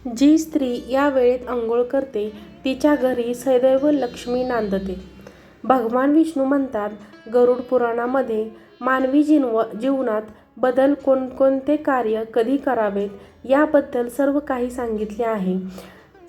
जी स्त्री या वेळेत अंघोळ करते तिच्या घरी सदैव लक्ष्मी नांदते. भगवान विष्णू म्हणतात, गरुड पुराणामध्ये मानवी जीवनात बदल कोणकोणते कार्य कधी करावेत याबद्दल सर्व काही सांगितले आहे.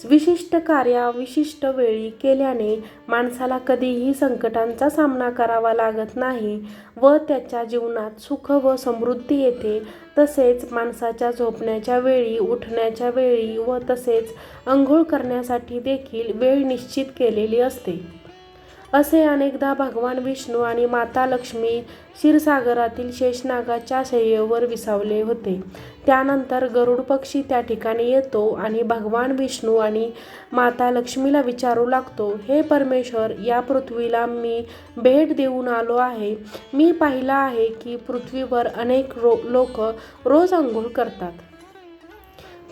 विशिष्ट कार्य विशिष्ट वेळी केल्याने माणसाला कधीही संकटांचा सामना करावा लागत नाही व त्याच्या जीवनात सुख व समृद्धी येते. तसेच माणसाच्या झोपण्याच्या वेळी, उठण्याच्या वेळी व तसेच अंघोळ करण्यासाठी देखील वेळ निश्चित केलेली असते. असे अनेकदा भगवान विष्णू आणि माता लक्ष्मी क्षीरसागरातील शेषनागाच्या शय्येवर विसावले होते. त्यानंतर गरुड पक्षी त्या ठिकाणी येतो आणि भगवान विष्णू आणि माता लक्ष्मीला विचारू लागतो, हे परमेश्वर, या पृथ्वीला मी भेट देऊन आलो आहे. मी पाहिलं आहे की पृथ्वीवर अनेक लोक रोज अंघोळ करतात.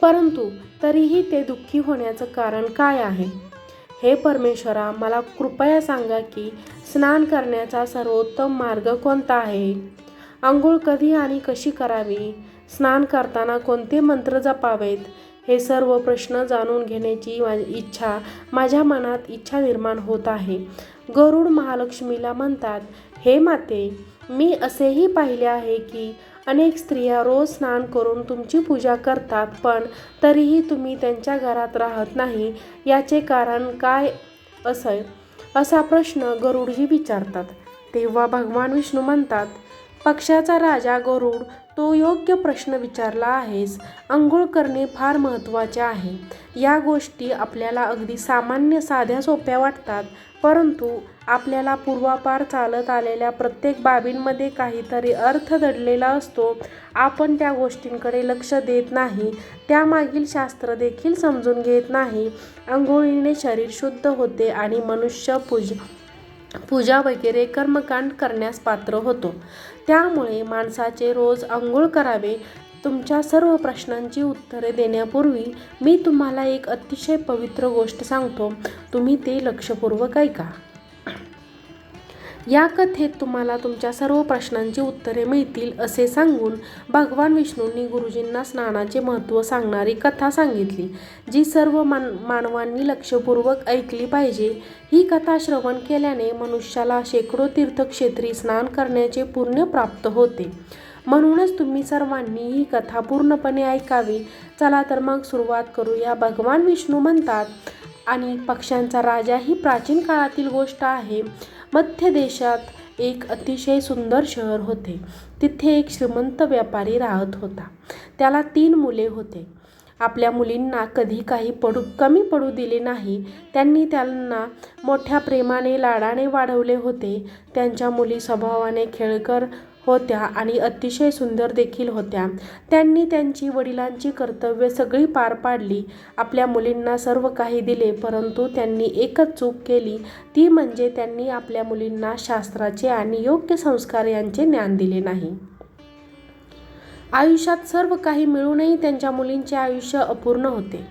परंतु तरीही ते दुःखी होण्याचं कारण काय आहे? हे परमेश्वरा, मला कृपया सांगा की स्नान करण्याचा सर्वोत्तम मार्ग कोणता आहे? अंघोळ कधी आणि कशी करावी? स्नान करताना कोणते मंत्र जपावेत? हे सर्व प्रश्न जाणून घेण्याची माझ्या मनात इच्छा निर्माण होत आहे. गरुड महालक्ष्मीला म्हणतात, हे माते, मी असेही पाहिले आहे की अनेक स्त्रिया रोज स्नान करून तुमची पूजा करतात, पण तरीही तुम्ही त्यांच्या घरात राहत नाही. याचे कारण काय असेल? असा प्रश्न गरुडजी विचारतात. तेव्हा भगवान विष्णू म्हणतात, पक्ष्याचा राजा गरुड, तो योग्य प्रश्न विचारला आहेस. अंघोळ करणे फार महत्त्वाचे आहे. या गोष्टी आपल्याला अगदी सामान्य, साध्या, सोप्या वाटतात, परंतु आपल्याला पूर्वापार चालत आलेल्या प्रत्येक बाबींमध्ये काहीतरी अर्थ दडलेला असतो. आपण त्या गोष्टींकडे लक्ष देत नाही, त्यामागील शास्त्र देखील समजून घेत नाही. अंघोळीने शरीर शुद्ध होते आणि मनुष्य पूजा वगैरे कर्मकांड करण्यास पात्र होतो. त्यामुळे माणसाचे रोज अंघोळ करावे. तुमच्या सर्व प्रश्नांची उत्तरे देण्यापूर्वी मी तुम्हाला एक अतिशय पवित्र गोष्ट सांगतो. तुम्ही ते लक्षपूर्वक ऐका. या कथेत तुम्हाला तुमच्या सर्व प्रश्नांची उत्तरे मिळतील असे सांगून भगवान विष्णूंनी गुरुजींना स्नानाचे महत्त्व सांगणारी कथा सांगितली, जी सर्व मानवांनी लक्षपूर्वक ऐकली पाहिजे. ही कथा श्रवण केल्याने मनुष्याला शेकडो तीर्थक्षेत्री स्नान करण्याचे पुण्य प्राप्त होते. म्हणूनच तुम्ही सर्वांनी ही कथा पूर्णपणे ऐकावी. चला तर मग सुरुवात करूया. भगवान विष्णू म्हणतात, आणि पक्ष्यांचा राजा ही प्राचीन काळातील गोष्ट आहे. मध्य देशात एक अतिशय सुंदर शहर होते. तिथे एक श्रीमंत व्यापारी राहत होता. त्याला 3 मुले होते. आपल्या मुलींना कधी काही कमी पडू दिले नाही. त्यांनी त्यांना मोठ्या प्रेमाने, लाडाने वाढवले होते. त्यांच्या मुली स्वभावाने खेळकर होत्या आणि अतिशय सुंदर देखील होत्या. त्यांनी त्यांची वडिलांची कर्तव्ये सगळी पार पाडली. आपल्या मुलींना सर्व काही दिले, परंतु त्यांनी एकच चूक केली, ती म्हणजे त्यांनी आपल्या मुलींना शास्त्राचे आणि योग्य संस्कार यांचे ज्ञान दिले नाही. आयुष्यात सर्व काही मिळूनही त्यांच्या मुलींचे आयुष्य अपूर्ण होते.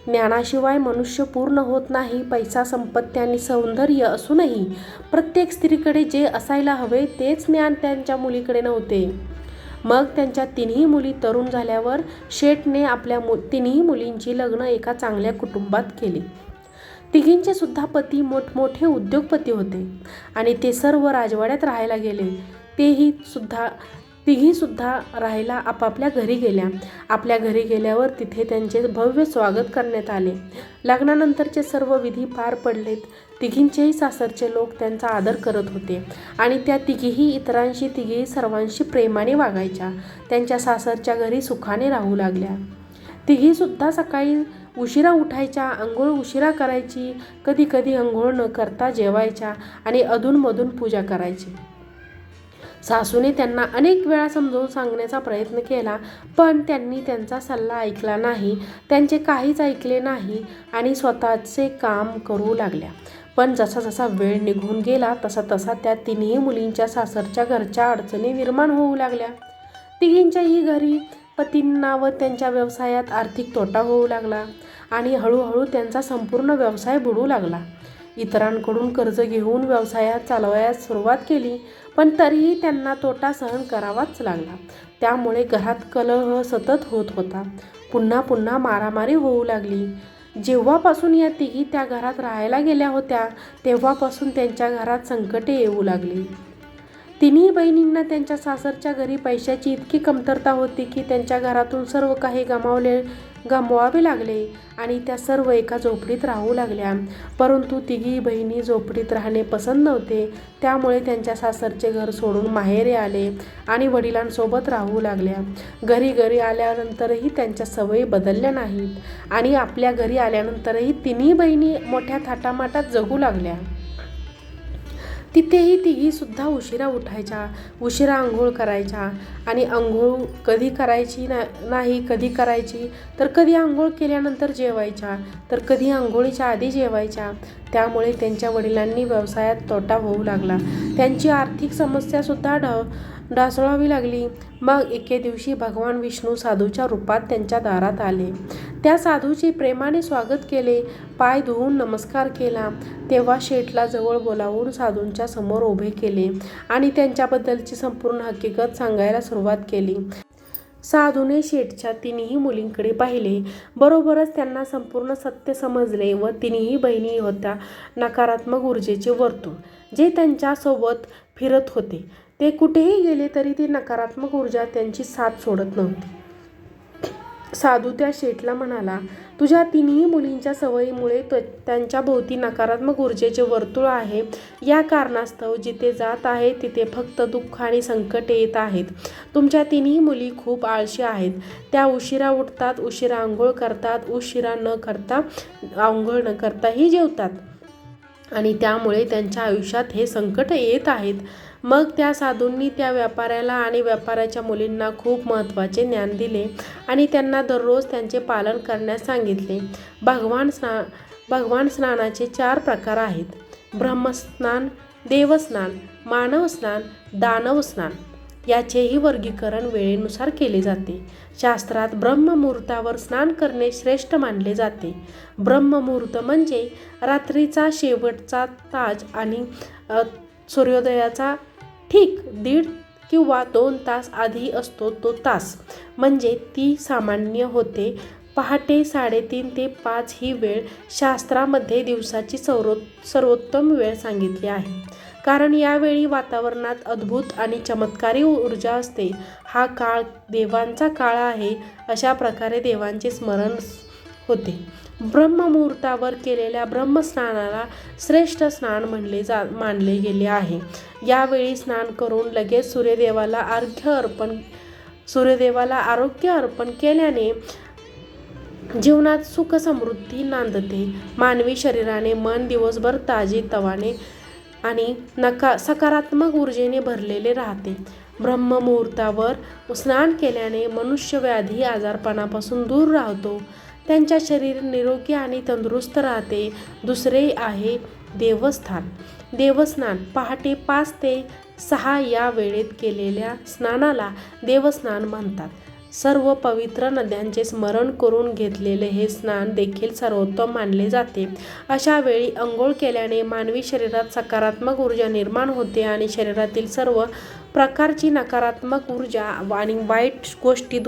ज्ञानाशिवाय मनुष्य पूर्ण होत नाही. पैसा, संपत्ती आणि सौंदर्य असूनही प्रत्येक स्त्रीकडे जे असायला हवे तेच ज्ञान त्यांच्या मुलीकडे नव्हते. मग त्यांच्या 3ही मुली तरुण झाल्यावर शेठने आपल्या 3ही मुलींची लग्न एका चांगल्या कुटुंबात केली. तिघींचे सुद्धा पती मोठमोठे उद्योगपती होते आणि ते सर्व राजवाड्यात राहायला गेले. तिघी सुद्धा राहायला आपापल्या घरी गेल्या. आपल्या घरी गेल्यावर तिथे त्यांचे भव्य स्वागत करण्यात आले. लग्नानंतरचे सर्व विधी पार पडलेत. तिघींचेही सासरचे लोक त्यांचा आदर करत होते आणि त्या तिघीही सर्वांशी प्रेमाने वागायच्या. त्यांच्या सासरच्या घरी सुखाने राहू लागल्या. तिघी सुद्धा सकाळी उशिरा उठायच्या, अंघोळ उशिरा करायची, कधी कधी अंघोळ न करता जेवायच्या आणि अधूनमधून पूजा करायची. सासूने त्यांना अनेक वेळा समजावून सांगण्याचा प्रयत्न केला, पण त्यांनी त्यांचा सल्ला ऐकला नाही. त्यांचे काहीच ऐकले नाही आणि स्वतःचे काम करू लागल्या. पण जसा जसा वेळ निघून गेला तसा तसा त्या 3ही मुलींच्या सासरच्या घरच्या अडचणी निर्माण होऊ लागल्या. तिघींच्याही घरी पतींना व त्यांच्या व्यवसायात आर्थिक तोटा होऊ लागला आणि हळूहळू त्यांचा संपूर्ण व्यवसाय बुडू लागला. इतरांकडून कर्ज घेऊन व्यवसायात चालवायला सुरुवात केली, पण तरीही त्यांना तोटा सहन करावाच लागला. त्यामुळे घरात कलह सतत होत होता. पुन्हा पुन्हा मारामारी होऊ लागली. जेव्हापासून या तिघी त्या घरात राहायला गेल्या होत्या तेव्हापासून त्यांच्या घरात संकटे येऊ लागली. तिन्ही बहिणींना त्यांच्या सासरच्या घरी पैशाची इतकी कमतरता होती की त्यांच्या घरातून सर्व काही गमवावे लागले आणि त्या सर्व एका झोपडीत राहू लागल्या. परंतु तिघी बहिणी झोपडीत राहणे पसंत नव्हते. त्यामुळे त्यांच्या सासरचे घर सोडून माहेरी आले आणि वडिलांसोबत राहू लागल्या. घरी आल्यानंतरही त्यांच्या सवयी बदलल्या नाहीत आणि आपल्या घरी आल्यानंतरही तिन्ही बहिणी मोठ्या थाटामाटात जगू लागल्या. तिथेही तिघी सुद्धा उशिरा उठायच्या, उशिरा आंघोळ करायच्या आणि आंघोळ कधी करायची नाही कधी करायची, तर कधी आंघोळ केल्यानंतर जेवायच्या, तर कधी आंघोळीच्या आधी जेवायच्या. त्यामुळे त्यांच्या वडिलांनी व्यवसायात तोटा होऊ लागला. त्यांची आर्थिक समस्यासुद्धा ढासळावी लागली. मग एके दिवशी भगवान विष्णू साधूच्या रूपात त्यांच्या दारात आले. त्या साधूचे प्रेमाने स्वागत केले, पाय धुवून नमस्कार केला. तेव्हा शेठला जवळ बोलावून साधूंच्या समोर उभे केले आणि त्यांच्याबद्दलची संपूर्ण हकीकत सांगायला सुरुवात केली. साधूने शेठच्या तिन्ही मुलींकडे पाहिले. बरोबरच त्यांना संपूर्ण सत्य समजले व तिन्ही बहिणी होत्या नकारात्मक ऊर्जेचे वर्तुळ, जे त्यांच्यासोबत फिरत होते. ते कुठेही गेले तरी ती नकारात्मक ऊर्जा त्यांची साथ सोडत नव्हती. साधू त्या शेठला म्हणाला, तुझ्या तिन्ही मुलींच्या सवयीमुळे त्यांच्या भोवती नकारात्मक ऊर्जेचे वर्तुळ आहे. या कारणास्तव जिथे जात आहे तिथे फक्त दुःख आणि संकटे येत आहेत. तुमच्या तिन्ही मुली खूप आळशी आहेत. त्या उशिरा उठतात, उशिरा आंघोळ करतात, उशिरा आंघोळ न करताही जेवतात आणि त्यामुळे त्यांच्या आयुष्यात हे संकट येत आहेत. मग त्या साधूंनी त्या व्यापाऱ्याला आणि व्यापाऱ्याच्या मुलींना खूप महत्त्वाचे ज्ञान दिले आणि त्यांना दररोज त्यांचे पालन करण्यास सांगितले. भगवान स्नानाचे 4 प्रकार आहेत: ब्रह्मस्नान, देवस्नान, मानव स्नान, दानव स्नान. याचेही वर्गीकरण वेळेनुसार केले जाते. शास्त्रात ब्रह्ममुहूर्तावर स्नान करणे श्रेष्ठ मानले जाते. ब्रह्ममुहूर्त म्हणजे रात्रीचा शेवटचा तास आणि सूर्योदयाचा ठीक 1.5 किंवा 2 तास आधी असतो तो तास, म्हणजे ती सामान्य होते. पहाटे 3:30 ते 5 ही वेळ शास्त्रामध्ये दिवसाची सर्वोत्तम वेळ सांगितली आहे, कारण यावेळी वातावरणात अद्भुत आणि चमत्कारी ऊर्जा असते. हा काळ देवांचा काळ आहे. अशा प्रकारे देवांचे स्मरण होते. ब्रह्ममुहूर्तावर केलेल्या ब्रह्मस्नानाला श्रेष्ठ स्नान मानले गेले आहे. यावेळी स्नान करून लगेच सूर्यदेवाला आरोग्य अर्पण केल्याने जीवनात सुख समृद्धी नांदते. मानवी शरीराने मन दिवसभर ताजेतवाने आणि सकारात्मक ऊर्जेने भरलेले राहते. ब्रह्ममुहूर्तावर स्नान केल्याने मनुष्य व्याधी आजारपणापासून दूर राहतो. त्यांच्या शरीर निरोगी आणि तंदुरुस्त राहते. दुसरे आहे देवस्नान. पहाटे 5 ते 6 या वेळेत केलेल्या स्नानाला देवस्नान म्हणतात. सर्व पवित्र नद्यांचे स्मरण करून घेतलेले हे स्नान देखील सर्वोत्तम मानले जाते. अशा वेळी आंघोळ केल्याने मानवी शरीरात सकारात्मक ऊर्जा निर्माण होते आणि शरीरातील सर्व प्रकारची नकारात्मक ऊर्जा आणि वाईट गोष्टी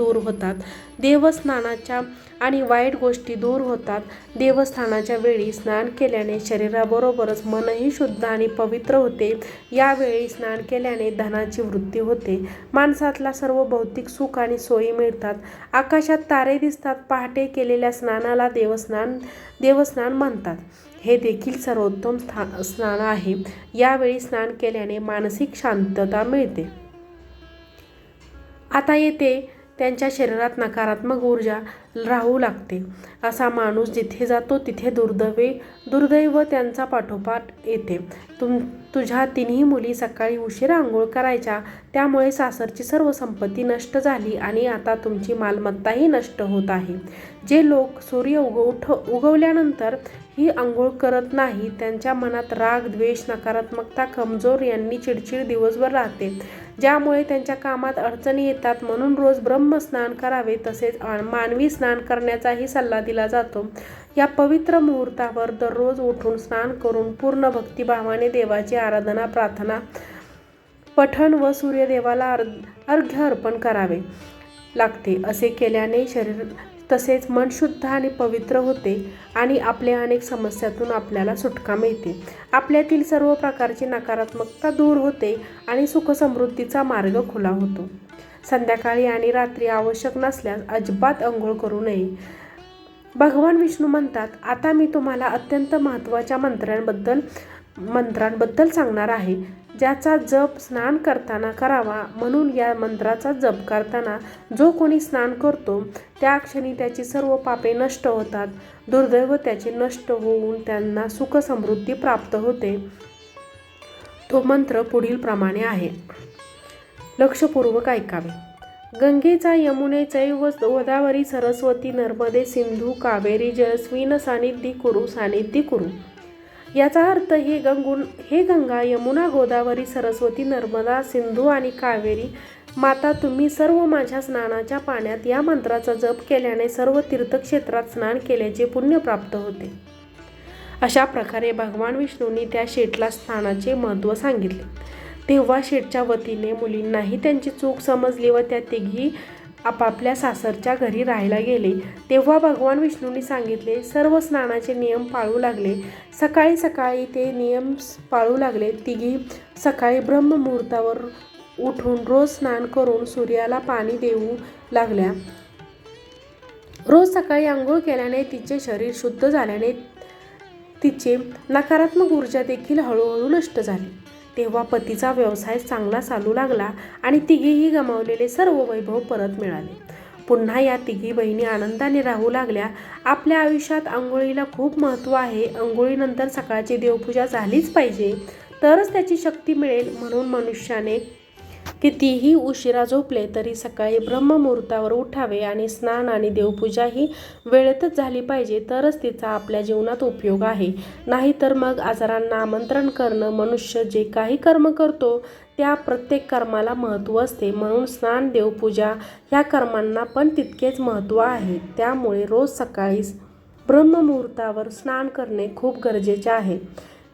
दूर होतात. देवस्थानाच्या वेळी स्नान केल्याने शरीराबरोबरच मनही शुद्ध आणि पवित्र होते. यावेळी स्नान केल्याने धनाची वृद्धी होते. माणसाला सर्व भौतिक सुख आणि सोयी मिळतात. आकाशात तारे दिसतात. पहाटे केलेल्या स्नानाला देवस्नान म्हणतात. हे देखील सर्वोत्तम स्नान आहे. यावेळी स्नान केल्याने मानसिक शांतता मिळते. आता येते त्यांच्या शरीरात नकारात्मक ऊर्जा राहू लागते. असा माणूस जिथे जातो तिथे दुर्दैव त्यांचा पाठोपाठ येते. तुझ्या तिन्ही मुली सकाळी उशिरा आंघोळ करायच्या, त्यामुळे सासरची सर्व संपत्ती नष्ट झाली आणि आता तुमची मालमत्ताही नष्ट होत आहे. जे लोक सूर्य उगवल्यानंतर ही आंघोळ करत नाही त्यांच्या मनात राग, द्वेष, नकारात्मकता, कमजोर यांनी चिडचिड दिवसभर राहते, ज्यामुळे त्यांच्या कामात अडचणी येतात. म्हणून रोज ब्रह्मस्नान करावे. तसेच मानवी स्नान करण्याचाही सल्ला दिला जातो. या पवित्र मुहूर्तावर दररोज उठून स्नान करून पूर्ण भक्तिभावाने देवाची आराधना, प्रार्थना, पठण व सूर्यदेवाला अर्घ्य अर्पण करावे लागते. असे केल्याने तसेच मन शुद्ध आणि पवित्र होते आणि आपल्या अनेक समस्यातून आपल्याला सुटका मिळते. आपल्यातील सर्व प्रकारची नकारात्मकता दूर होते आणि सुखसमृद्धीचा मार्ग खुला होतो. संध्याकाळी आणि रात्री आवश्यक नसल्यास अजिबात अंघोळ करू नये. भगवान विष्णू म्हणतात, आता मी तुम्हाला अत्यंत महत्त्वाच्या मंत्रांबद्दल सांगणार आहे, ज्याचा जप स्नान करताना करावा. म्हणून या मंत्राचा जप करताना जो कोणी स्नान करतो त्या क्षणी त्याची सर्व पापे नष्ट होतात. दुर्दैव त्याचे नष्ट होऊन त्यांना सुख समृद्धी प्राप्त होते. तो मंत्र पुढील प्रमाणे आहे. लक्षपूर्वक ऐकावे. गंगेचा यमुने चैव गोदावरी सरस्वती नर्मदे सिंधू कावेरी जलस्मिन् सान्निधी कुरु. याचा अर्थ हे गंगा, यमुना, गोदावरी, सरस्वती, नर्मदा, सिंधू आणि कावेरी माता, तुम्ही सर्व माझ्या स्नानाच्या पाण्यात या मंत्राचा जप केल्याने सर्व तीर्थक्षेत्रात स्नान केल्याचे पुण्य प्राप्त होते. अशा प्रकारे भगवान विष्णूंनी त्या शेठला स्नानाचे महत्त्व सांगितले. तेव्हा शेठच्या वतीने मुलींनाही त्यांची चूक समजली व त्या तिघी आपापल्या सासरच्या घरी राहायला गेले. तेव्हा भगवान विष्णूंनी सांगितले, सर्व स्नानाचे नियम पाळू लागले. सकाळी सकाळी ते नियम पाळू लागले. तिघी सकाळी ब्रह्ममुहूर्तावर उठून रोज स्नान करून सूर्याला पाणी देऊ लागल्या. रोज सकाळी आंघोळ केल्याने तिचे शरीर शुद्ध झाल्याने तिचे नकारात्मक ऊर्जा देखील हळूहळू नष्ट झाली. तेव्हा पतीचा व्यवसाय चांगला चालू लागला आणि तिघीही गमावलेले सर्व वैभव परत मिळाले. पुन्हा या तिघी बहिणी आनंदाने राहू लागल्या. आपल्या आयुष्यात आंघोळीला खूप महत्त्व आहे. आंघोळीनंतर सकाळची देवपूजा झालीच पाहिजे, तरच त्याची शक्ती मिळेल. म्हणून मनुष्याने कितीही उशिरा झोपले तरी सकाळी ब्रह्ममुहूर्तावर उठावे आणि स्नान आणि देवपूजा ही वेळेतच झाली पाहिजे, तरच तिचा आपल्या जीवनात उपयोग आहे. नाहीतर मग आजारांना आमंत्रण करणं. मनुष्य जे काही कर्म करतो त्या प्रत्येक कर्माला महत्त्व असते. म्हणून स्नान, देवपूजा ह्या कर्मांना पण तितकेच महत्त्व आहे. त्यामुळे रोज सकाळी ब्रह्ममुहूर्तावर स्नान करणे खूप गरजेचे आहे.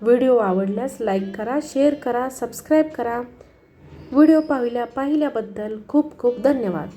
व्हिडिओ आवडल्यास लाईक करा, शेअर करा, सबस्क्राईब करा. व्हिडिओ पाहिल्याबद्दल खूप खूप धन्यवाद.